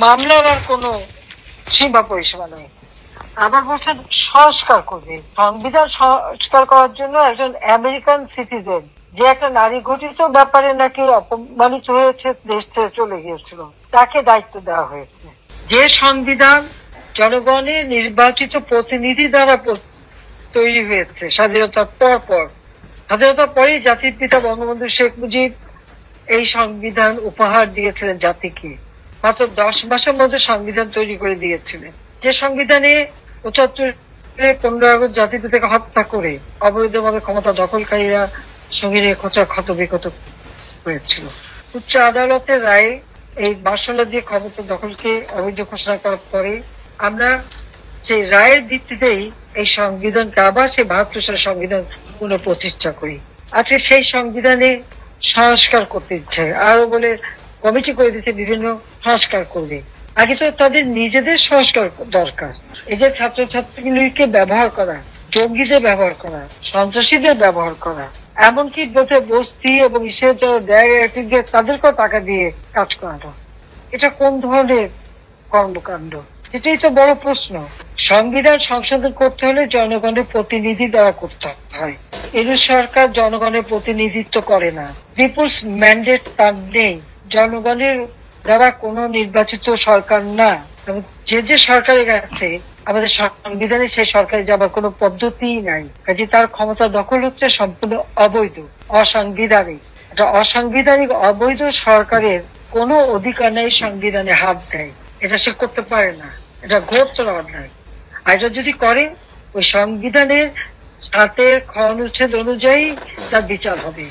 মামলার আর কোনো সীমা পরিসীমা নেই। আবার বলছেন সংস্কার করবে, সংবিধান সংস্কার করার জন্য একজন আমেরিকান সিটিজেন যে একটা নারী ঘটিত ব্যাপারে নাকি অপমানিত হয়েছে, দেশ ছেড়ে চলে গিয়েছিল, তাকে দায়িত্ব দেওয়া হয়েছে। যে সংবিধান জনগণের নির্বাচিত প্রতিনিধি দ্বারা তৈরি হয়েছে স্বাধীনতার পর, স্বাধীনতার পরেই জাতির পিতা বঙ্গবন্ধু শেখ মুজিব এই সংবিধান উপহার দিয়েছিলেন জাতিকে। মাত্র 10 মাসের মধ্যে সংবিধান তৈরি করে দিয়েছিলেন, যে সংবিধানে 75-15 আগস্ট জাতির পিতাকে হত্যা করে অবৈধভাবে ক্ষমতা দখলকারীরা সঙ্গীরে খোঁচা ক্ষত বিক্ষত হয়েছিল। উচ্চ আদালতের রায়ে এই মার্শাল দিয়ে ক্ষমতা দখলকে অবৈধ ঘোষণা করার পরে আমরা সেই রায়ের ভিত্তিতেই এই সংবিধানকে আবার সেই 72 সালের সংবিধান পুনঃপ্রতিষ্ঠা করি। আজকে সেই সংবিধানে সংস্কার করতে ইচ্ছে, আরো বলে কমিটি করে দিচ্ছে বিভিন্ন সংস্কার করবে। আগে তো তাদের নিজেদের সংস্কার দরকার। এই যে ছাত্রছাত্রীগুলিকে ব্যবহার করা, জঙ্গিদের ব্যবহার করা, সন্ত্রাসীদের ব্যবহার করা, এমনকি বস্তি এবং ইসের যারা দেয় তাদেরকেও টাকা দিয়ে কাজ করানো, এটা কোন ধরনের কর্মকাণ্ড? এটাই তো বড় প্রশ্ন। সংবিধান সংশোধন করতে হলে জনগণের প্রতিনিধি দ্বারা করতে হয়। এই সরকার জনগণের প্রতিনিধিত্ব করে না, পিপুলস ম্যান্ডেট তার নেই, জনগণের দ্বারা কোন নির্বাচিত সরকার না। যে সরকারের কাছে আমাদের সংবিধানে সেই সরকারে যাবার কোন পদ্ধতিই নাই, কাজে তার ক্ষমতা দখল হচ্ছে সম্পূর্ণ অবৈধ, অসাংবিধানিক। এটা অসাংবিধানিক অবৈধ সরকারের কোনো অধিকার নেই সংবিধানে হাত দেয়, এটা সে করতে পারে না, এটা ঘোরতর অন্যায়। আর এটা যদি করে, ওই সংবিধানের 7 অনুচ্ছেদ অনুযায়ী তার বিচার হবে।